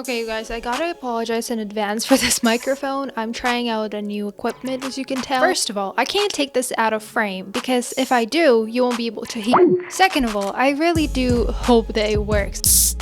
Okay, you guys, I gotta apologize in advance for this microphone. I'm trying out a new equipment, as you can tell. First of all, I can't take this out of frame because if I do, you won't be able to hear. Second of all, I really do hope that it works.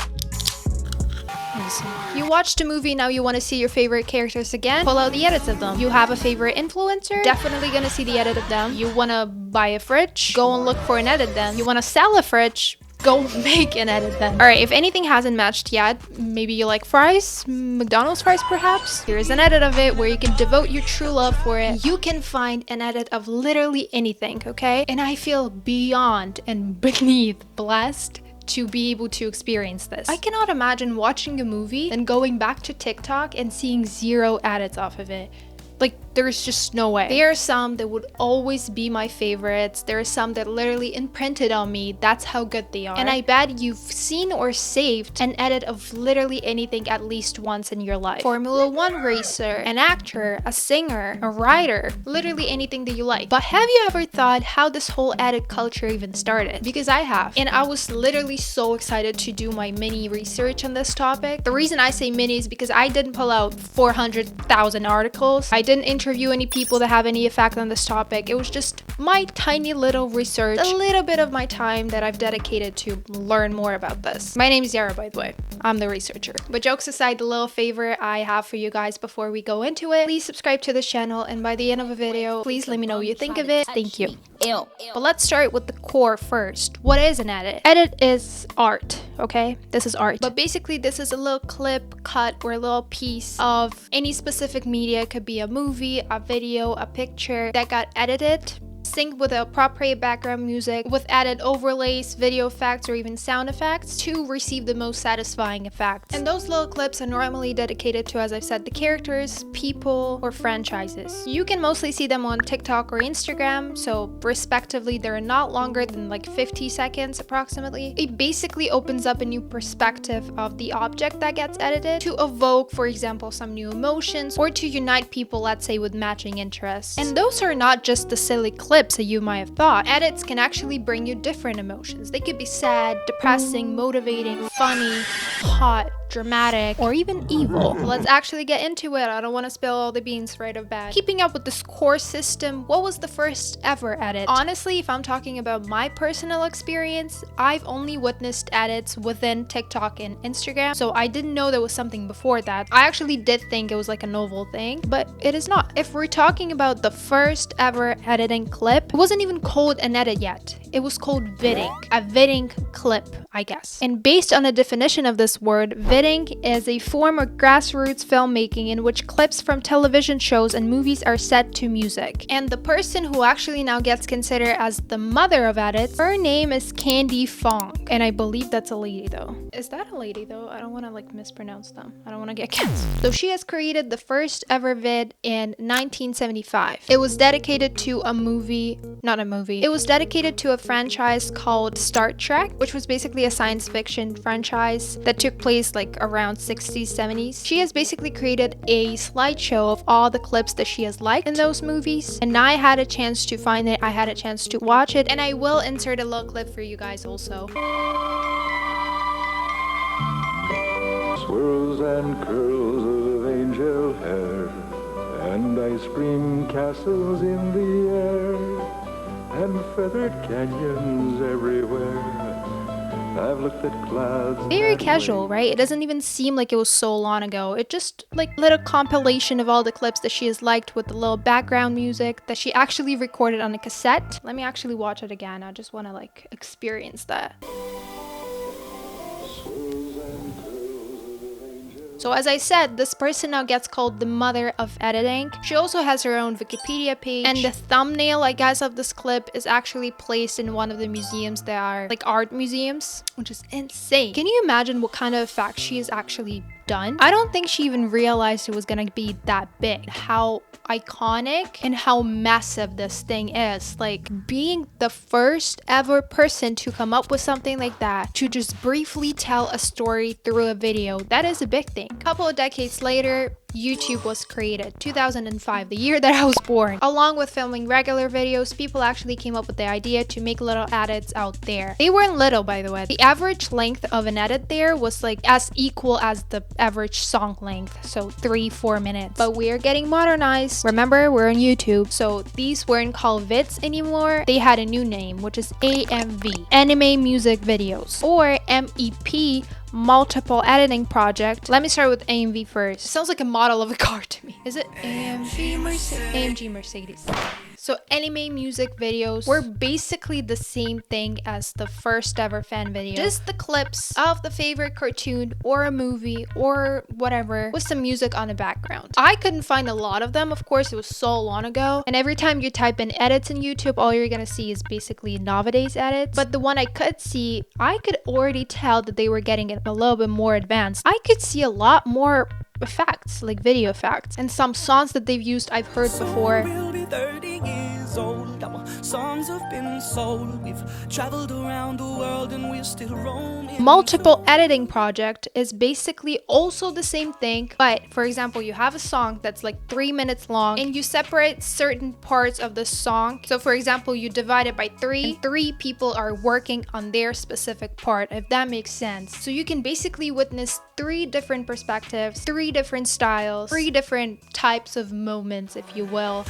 You watched a movie, now you want to see your favorite characters again? Pull out the edits of them. You have a favorite influencer? Definitely gonna see the edit of them. You wanna buy a fridge? Go and look for an edit then. You wanna sell a fridge? Go make an edit then. Alright, if anything hasn't matched yet, maybe you like fries? McDonald's fries perhaps? Here's an edit of it where you can devote your true love for it. You can find an edit of literally anything, okay? And I feel beyond and beneath blessed to be able to experience this. I cannot imagine watching a movie and going back to TikTok and seeing 0 edits off of it. Like, there's just no way. There are some that would always be my favorites. There are some that literally imprinted on me. That's how good they are. And I bet you've seen or saved an edit of literally anything at least once in your life. Formula 1 racer, an actor, a singer, a writer, literally anything that you like. But have you ever thought how this whole edit culture even started? Because I have. And I was literally so excited to do my mini research on this topic. The reason I say mini is because I didn't pull out 400,000 articles. I didn't interview any people that have any effect on this topic. It was just my tiny little research, a little bit of my time that I've dedicated to learn more about this. My name is Yara, by the way. I'm the researcher. But jokes aside, the little favor I have for you guys before we go into it, please subscribe to this channel, and by the end of the video, please let me know what you think of it. Thank you. But let's start with the core first. What is an edit? Edit is art, okay? This is art. But basically, this is a little clip, cut, or a little piece of any specific media. It could be a movie, a video, a picture that got edited, synced with appropriate background music, with added overlays, video effects, or even sound effects to receive the most satisfying effects. And those little clips are normally dedicated to, as I've said, the characters, people, or franchises. You can mostly see them on TikTok or Instagram, so respectively, they're not longer than like 50 seconds approximately. It basically opens up a new perspective of the object that gets edited to evoke, for example, some new emotions, or to unite people, let's say, with matching interests. And those are not just the silly clips that you might have thought. Edits can actually bring you different emotions. They could be sad, depressing, motivating, funny, hot, dramatic, or even evil. So let's actually get into it. I don't want to spill all the beans right off the bat. Keeping up with this core system, what was the first ever edit? Honestly, if I'm talking about my personal experience, I've only witnessed edits within TikTok and Instagram, so I didn't know there was something before that. I actually did think it was like a novel thing, but it is not. If we're talking about the first ever editing clip, it wasn't even called an edit yet. It was called vidding. A vidding clip, I guess. And based on the definition of this word, vidding is a form of grassroots filmmaking in which clips from television shows and movies are set to music. And the person who actually now gets considered as the mother of edits, her name is Candy Fong. And I believe that's a lady though. Is that a lady though? I don't want to like mispronounce them. I don't want to get canceled. So she has created the first ever vid in 1975. It was dedicated to a movie, not a movie. It was dedicated to a franchise called Star Trek, which was basically a science fiction franchise that took place like around 60s, 70s. She has basically created a slideshow of all the clips that she has liked in those movies, and I had a chance to find it, I had a chance to watch it, and I will insert a little clip for you guys also. Swirls and curls of angel hair, and ice cream castles in the air, and feathered canyons everywhere. I've looked at clouds. Very casual, right? It doesn't even seem like it was so long ago. It just like little compilation of all the clips that she has liked with the little background music that she actually recorded on a cassette. Let me actually watch it again. I just want to like experience that. So as I said, this person now gets called the mother of editing. She also has her own Wikipedia page, and the thumbnail, I guess, of this clip is actually placed in one of the museums that are like art museums, which is insane. Can you imagine what kind of effect she has actually done? I don't think she even realized it was gonna be that big. How iconic and how massive this thing is. Like being the first ever person to come up with something like that, to just briefly tell a story through a video, that is a big thing. A couple of decades later, YouTube was created, 2005, the year that I was born. Along with filming regular videos, people actually came up with the idea to make little edits out there. They weren't little, by the way. The average length of an edit there was like as equal as the average song length, so 3-4 minutes. But we are getting modernized. Remember, we're on YouTube, so these weren't called vids anymore. They had a new name, which is AMV, Anime Music Videos, or MEP, Multiple Editing Project. Let me start with AMV first. It sounds like a model of a car to me. Is it AMG Mercedes? So anime music videos were basically the same thing as the first ever fan video. Just the clips of the favorite cartoon or a movie or whatever with some music on the background. I couldn't find a lot of them, of course, it was so long ago. And every time you type in edits in YouTube, all you're gonna see is basically nowadays edits. But the one I could see, I could already tell that they were getting it a little bit more advanced. I could see a lot more effects, like video effects, and some songs that they've used I've heard before. We'll be 30 years old. Our songs have been sold. We've traveled around the world and we're still roaming. Multiple editing project is basically also the same thing, but for example, you have a song that's like 3 minutes long and you separate certain parts of the song. So for example, you divide it by 3 and 3 people are working on their specific part, if that makes sense. So you can basically witness 3 different perspectives, 3 different styles, 3 different types of moments, if you will.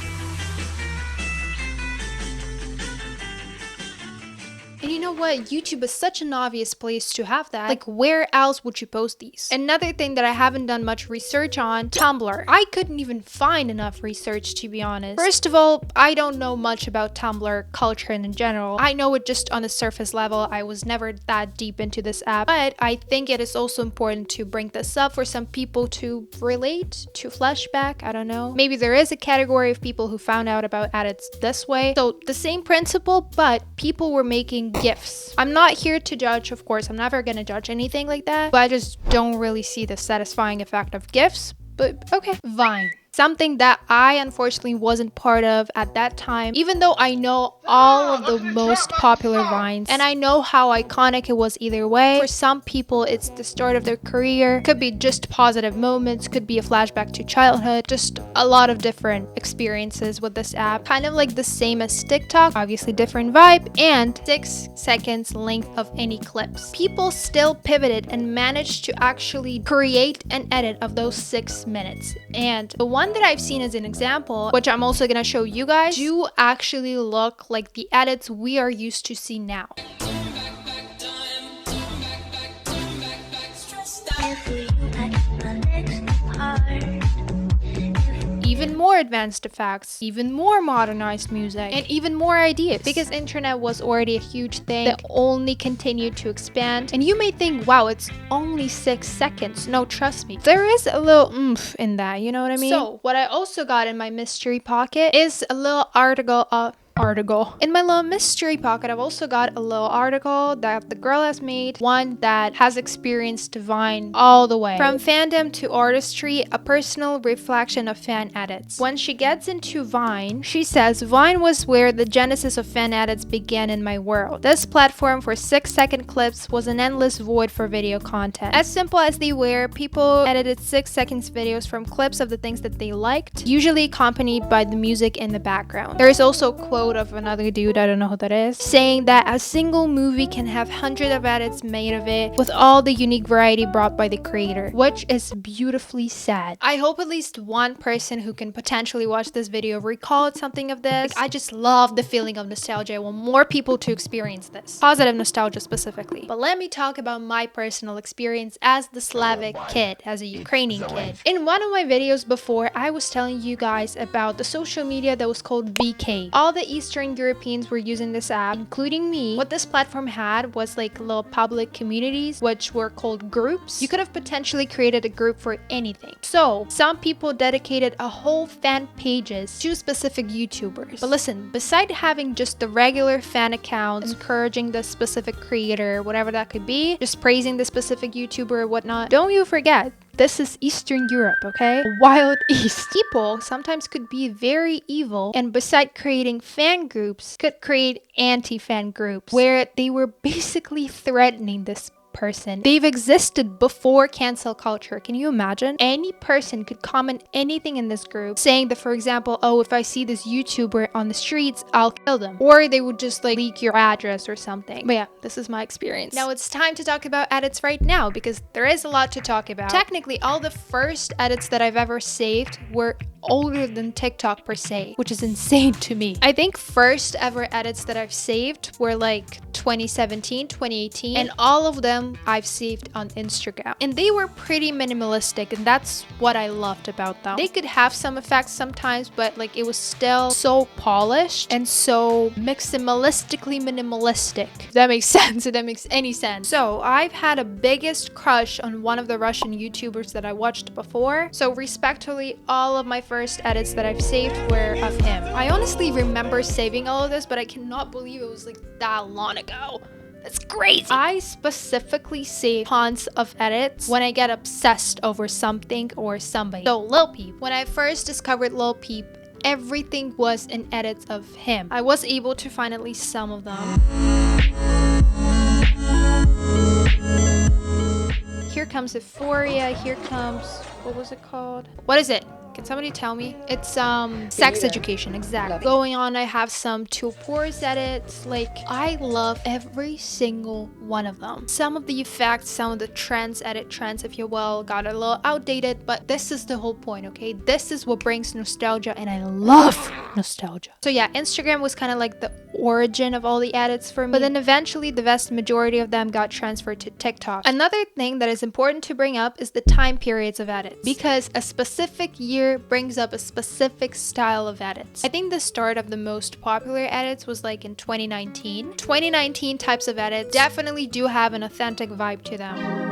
And you know what? YouTube is such an obvious place to have that. Like, where else would you post these? Another thing that I haven't done much research on, Tumblr. I couldn't even find enough research, to be honest. First of all, I don't know much about Tumblr culture in general. I know it just on a surface level. I was never that deep into this app. But I think it is also important to bring this up for some people to relate, to flashback. I don't know. Maybe there is a category of people who found out about edits this way. So the same principle, but people were making gifs. I'm not here to judge, of course. I'm never gonna judge anything like that, but I just don't really see the satisfying effect of gifs. But okay. Vine. Something that I unfortunately wasn't part of at that time, even though I know all of the most popular Vines and I know how iconic it was either way. For some people, it's the start of their career. Could be just positive moments, could be a flashback to childhood, just a lot of different experiences with this app. Kind of like the same as TikTok, obviously different vibe, and 6 seconds length of any clips. People still pivoted and managed to actually create an edit of those 6 minutes. And the one that I've seen as an example, which I'm also gonna show you guys, do actually look like the edits we are used to see now. Even more advanced effects, even more modernized music, and even more ideas. Because internet was already a huge thing that only continued to expand. And you may think, wow, it's only 6 seconds. No, trust me. There is a little oomph in that, you know what I mean? So, what I also got in my mystery pocket is a little article. In my little mystery pocket, I've also got a little article that the girl has made, one that has experienced Vine all the way. From fandom to artistry, a personal reflection of fan edits. When she gets into Vine, she says, Vine was where the genesis of fan edits began in my world. This platform for 6-second clips was an endless void for video content. As simple as they were, people edited 6 seconds videos from clips of the things that they liked, usually accompanied by the music in the background. There is also a quote of another dude, I don't know who that is, saying that a single movie can have hundreds of edits made of it with all the unique variety brought by the creator, which is beautifully sad. I hope at least one person who can potentially watch this video recalled something of this. Like, I just love the feeling of nostalgia. I want more people to experience this. Positive nostalgia specifically. But let me talk about my personal experience as the Slavic kid, as a Ukrainian kid. In one of my videos before, I was telling you guys about the social media that was called VK. All the Eastern Europeans were using this app, including me. What this platform had was like little public communities, which were called groups. You could have potentially created a group for anything. So some people dedicated a whole fan pages to specific YouTubers. But listen, beside having just the regular fan accounts, encouraging the specific creator, whatever that could be, just praising the specific YouTuber or whatnot, don't you forget, this is Eastern Europe, okay? Wild East. People sometimes could be very evil, and beside creating fan groups, could create anti-fan groups where they were basically threatening the person. They've existed before cancel culture. Can you imagine? Any person could comment anything in this group saying that, for example, oh, if I see this YouTuber on the streets, I'll kill them. Or they would just like leak your address or something. But yeah, this is my experience. Now it's time to talk about edits right now because there is a lot to talk about. Technically, all the first edits that I've ever saved were older than TikTok per se, which is insane to me. I think first ever edits that I've saved were like 2017, 2018, and all of them I've saved on Instagram. And they were pretty minimalistic, and that's what I loved about them. They could have some effects sometimes, but like it was still so polished and so maximalistically minimalistic. If that makes sense, if that makes any sense. So I've had a biggest crush on one of the Russian YouTubers that I watched before. So respectively, all of my first edits that I've saved were of him. I honestly remember saving all of this, but I cannot believe it was like that long ago. That's crazy. I specifically save tons of edits when I get obsessed over something or somebody. So Lil Peep. When I first discovered Lil Peep, everything was in edits of him. I was able to find at least some of them. Here comes Euphoria. Here comes, what was it called? What is it? Can somebody tell me? It's sex education, exactly. Going on, I have some Two Pores edits. Like, I love every single one of them. Some of the effects, some of the trends, edit trends, if you will, got a little outdated, but this is the whole point, okay? This is what brings nostalgia, and I love nostalgia. So yeah, Instagram was kind of like the origin of all the edits for me, but then eventually the vast majority of them got transferred to TikTok. Another thing that is important to bring up is the time periods of edits, because a specific year brings up a specific style of edits. I think the start of the most popular edits was like in 2019. 2019 types of edits definitely do have an authentic vibe to them.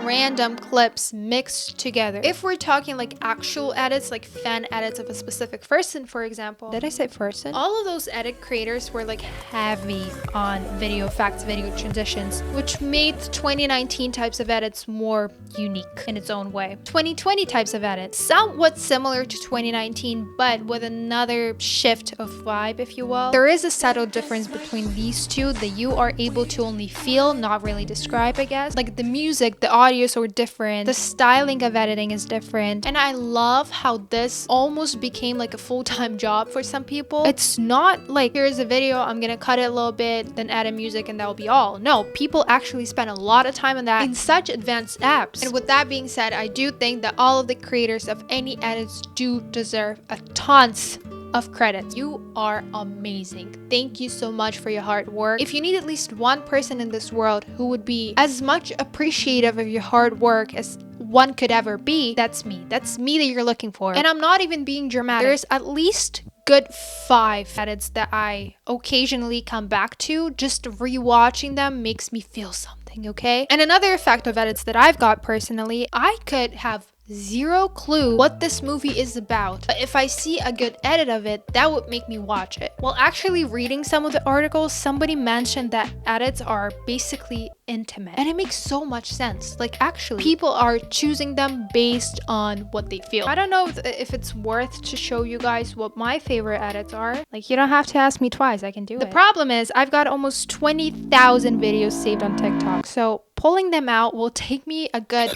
Random clips mixed together. If we're talking like actual edits, like fan edits of a specific person, for example. Did I say person? All of those edit creators were like heavy on video effects, video transitions, which made 2019 types of edits more unique in its own way. 2020 types of edits, somewhat similar to 2019, but with another shift of vibe, if you will. There is a subtle difference between these two that you are able to only feel, not really describe, I guess. Like the music, the audio are different, the styling of editing is different, and I love how this almost became like a full-time job for some people. It's not like here's a video, I'm gonna cut it a little bit, then add a music, and that'll be all. No, people actually spend a lot of time on that in such advanced apps. And with that being said, I do think that all of the creators of any edits do deserve a tons of credit. You are amazing. Thank you so much for your hard work. If you need at least one person in this world who would be as much appreciative of your hard work as one could ever be, that's me. That's me that you're looking for. And I'm not even being dramatic. There's at least good 5 edits that I occasionally come back to. Just rewatching them makes me feel something, okay? And another effect of edits that I've got personally, I could have zero clue what this movie is about, but if I see a good edit of it, that would make me watch it. Well, actually reading some of the articles, somebody mentioned that edits are basically intimate, and it makes so much sense. Like, actually people are choosing them based on what they feel. I don't know if it's worth to show you guys what my favorite edits are. Like, you don't have to ask me twice, I can do it. The problem is I've got almost 20,000 videos saved on TikTok, so pulling them out will take me a good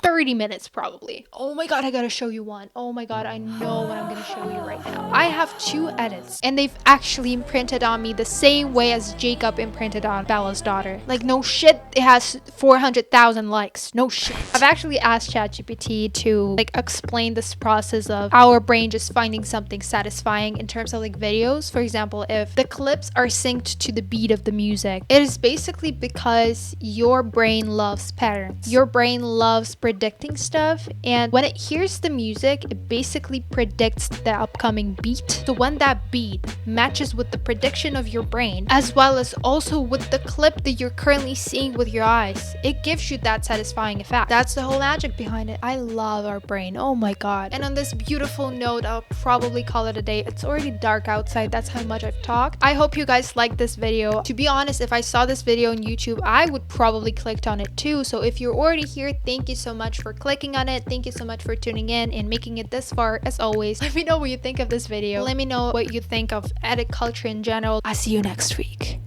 30 minutes probably. Oh my god, I gotta show you one. Oh my god, I know what I'm gonna show you right now. I have 2 edits, and they've actually imprinted on me the same way as Jacob imprinted on Bella's daughter. Like, no shit, it has 400,000 likes. No shit. I've actually asked ChatGPT to like explain this process of our brain just finding something satisfying in terms of like videos. For example, if the clips are synced to the beat of the music, it is basically because your brain loves patterns. Your brain loves predicting stuff, and when it hears the music, it basically predicts the upcoming beat. So when that beat matches with the prediction of your brain, as well as also with the clip that you're currently seeing with your eyes, it gives you that satisfying effect. That's the whole magic behind it. I love our brain. Oh my god. And on this beautiful note, I'll probably call it a day. It's already dark outside. That's how much I've talked. I hope you guys liked this video. To be honest, if I saw this video on YouTube, I would probably clicked on it too. So if you're already here, thank you so so much for clicking on it. Thank you so much for tuning in and making it this far. As always, let me know what you think of this video. Let me know what you think of edit culture in general. I'll see you next week.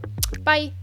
Bye.